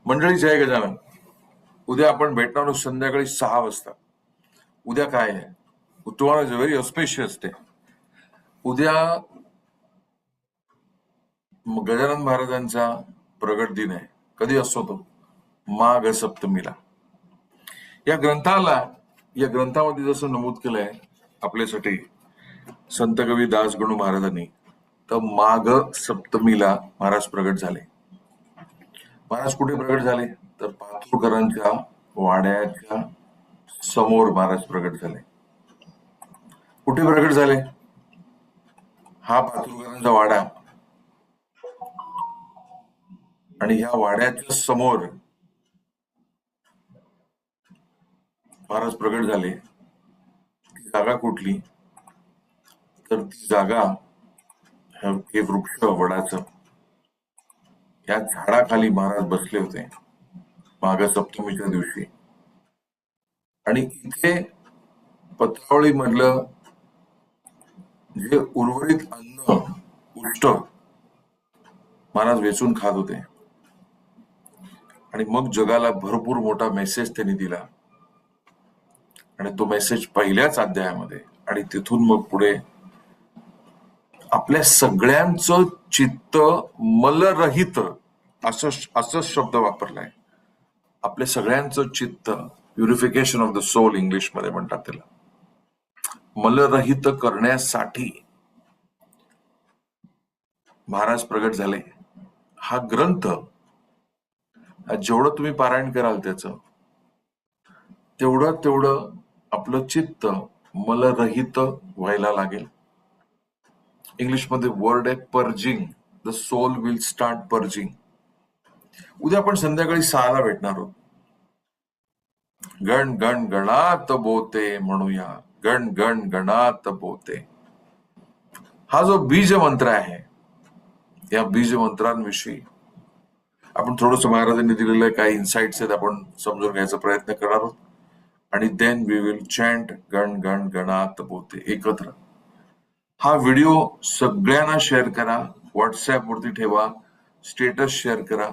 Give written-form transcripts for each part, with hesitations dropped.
मंडळी, जय गजानन. उद्या आपण भेटणार आहोत संध्याकाळी 6 वाजता. उद्या काय आहे? Tomorrow is very auspicious day. उद्या गजानन महाराजांचा प्रगट दिन आहे. कधी असतो तो? माघ सप्तमीला. या ग्रंथामध्ये जसं नमूद केलंय आपल्यासाठी संत कवी दासगणू महाराजांनी, तर माघ सप्तमीला महाराज प्रगट झाले. महाराज कुठे प्रगट झाले? तर पातूरकरांच्या वाड्याच्या समोर महाराज प्रगट झाले. कुठे प्रगट झाले? हा पातूरकरांचा वाडा, आणि ह्या वाड्याच्या समोर महाराज प्रगट झाले. ती जागा कुठली? तर ती जागा हे वृक्ष वडाचं, या झाडाखाली महाराज बसले होते माघ सप्तमीच्या दिवशी. आणि इथे पत्रावळी मधलं जे उर्वरित अन्न उष्ट महाराज वेचून खात होते. आणि मग जगाला भरपूर मोठा मेसेज त्यांनी दिला, आणि तो मेसेज पहिल्याच अध्यायामध्ये, आणि तिथून मग पुढे आपल्या सगळ्यांचं चित्त मलरहित असं शब्द वापरलाय. आपल्या सगळ्यांचं चित्त, purification of the soul English मध्ये म्हणतात त्याला, मलरहित करण्यासाठी महाराज प्रगट झाले. हा ग्रंथ जेवढं तुम्ही पारायण कराल त्याचं, तेवढं आपलं चित्त मलरहित व्हायला लागेल. इंग्लिशमध्ये वर्ड आहे purging. The soul will start purging. उद्या आपण संध्याकाळी 6ला भेटणार आहोत. गण गण गणात बोते म्हणूया, गण गण गणात बोते. हा जो बीज मंत्र आहे, या बीज मंत्रांविषयी आपण थोडंसं महाराजांनी दिलेलं काही इन्साइट्स आहेत, आपण समजून घ्यायचा प्रयत्न करणार आहोत. आणि देन वी विल चॅन्ट गण गण गणात बोते एकत्र. हा व्हिडिओ सगळ्यांना शेअर करा, व्हॉट्सअप वरती ठेवा, स्टेटस शेअर करा,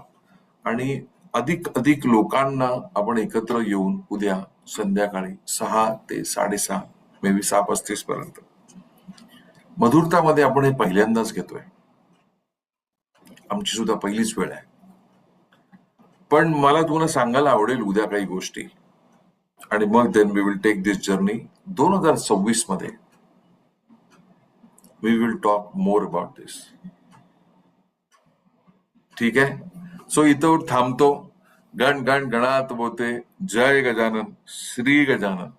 आणि अधिक लोकांना आपण एकत्र येऊन उद्या संध्याकाळी 6 ते 6:30, मे बी 6:35 पर्यंत मधुरतामध्ये आपण हे पहिल्यांदाच घेतोय. आमची सुद्धा पहिलीच वेळ आहे. पण मला तुम्हाला सांगायला आवडेल उद्या काही गोष्टी, आणि मग then we will take this journey. 2026 मध्ये we will talk more about this. ठीक आहे? सो इथं थांबतो. गण गण गणात बोते. जय गजानन, श्री गजानन.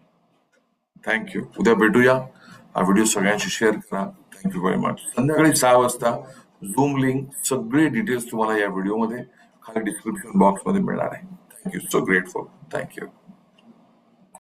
थँक्यू. उद्या भेटूया. हा व्हिडिओ सगळ्यांशी शेअर करा. Thank you very much. संध्याकाळी 6 वाजता झूम लिंक, सगळे डिटेल्स तुम्हाला या व्हिडिओमध्ये खाली डिस्क्रिप्शन बॉक्स मध्ये मिळणार आहे. थँक्यू. So grateful. थँक्यू.